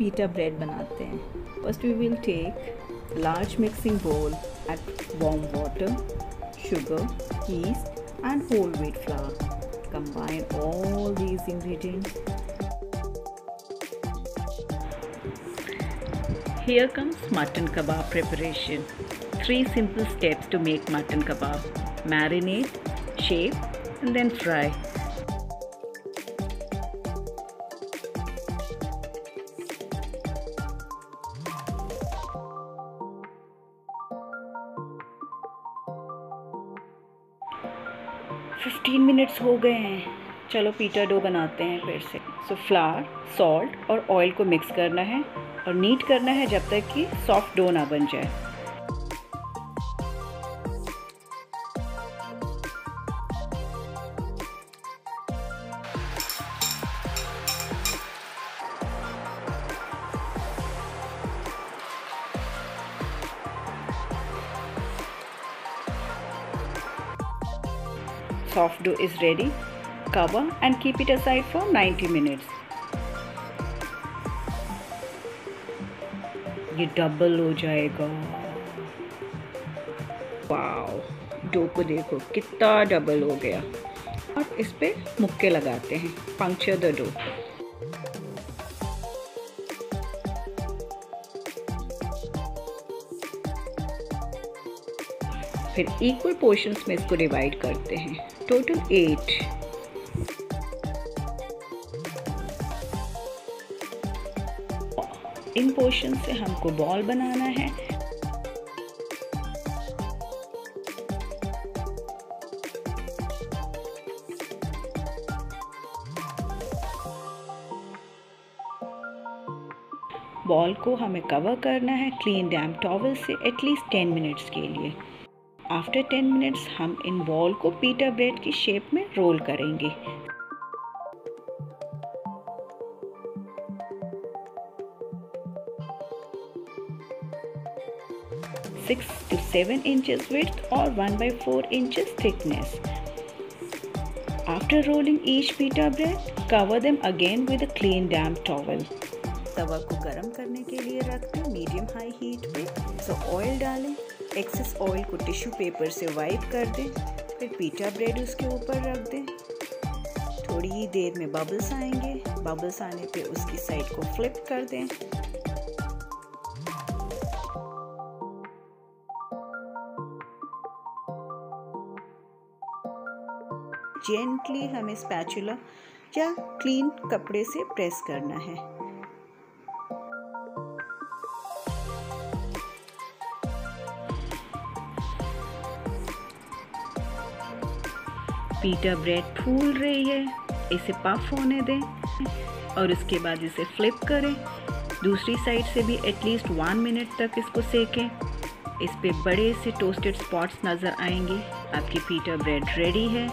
pita bread बनाते हैं. First we will take large mixing bowl, add warm water, sugar, yeast and whole wheat flour. Combine all these ingredients. Here comes mutton kebab preparation. 3 simple steps to make mutton kebab. Marinate, shape and then fry. Minutes हो गए हैं. चलो पीटा dough बनाते हैं फिर से. सो flower, salt और ऑयल को मिक्स करना है और नीट करना है जब तक कि सॉफ्ट डो ना बन जाए. Soft dough is ready. Cover and keep it aside for 90 minutes. ये डबल हो जाएगा. वाओ, डो को देखो कितना डबल हो गया. अब इस पे मुक्के लगाते हैं. Puncture the dough. फिर इक्वल पोर्शंस में इसको डिवाइड करते हैं. टोटल 8. इन पोर्शन से हमको बॉल बनाना है. बॉल को हमें कवर करना है क्लीन डैम्प टॉवल से एटलीस्ट 10 मिनट्स के लिए. आफ्टर 10 मिनट्स हम इन बॉल को पीटा ब्रेड की शेप में रोल करेंगे. Six to 7 inches width or 1/4 inches thickness. After rolling each pita bread, cover them again with a clean damp towel. तवा को गरम करने के लिए रख दें मीडियम हाई हीट पे. सो ऑयल डालें. एक्सेस ऑयल को टिश्यू पेपर से वाइप कर दें. फिर पीटा ब्रेड उसके ऊपर रख दें. थोड़ी ही देर में बबल्स आएंगे. बबल्स आने पे उसकी साइड को फ्लिप कर दें. जेंटली हमें स्पैचुला या क्लीन कपड़े से प्रेस करना है. पीटा ब्रेड फूल रही है. इसे पफ होने दें और उसके बाद इसे फ्लिप करें. दूसरी साइड से भी एटलीस्ट 1 मिनट तक इसको सेकें. इस पे बड़े से टोस्टेड स्पॉट्स नज़र आएंगे. आपकी पीटा ब्रेड रेडी है.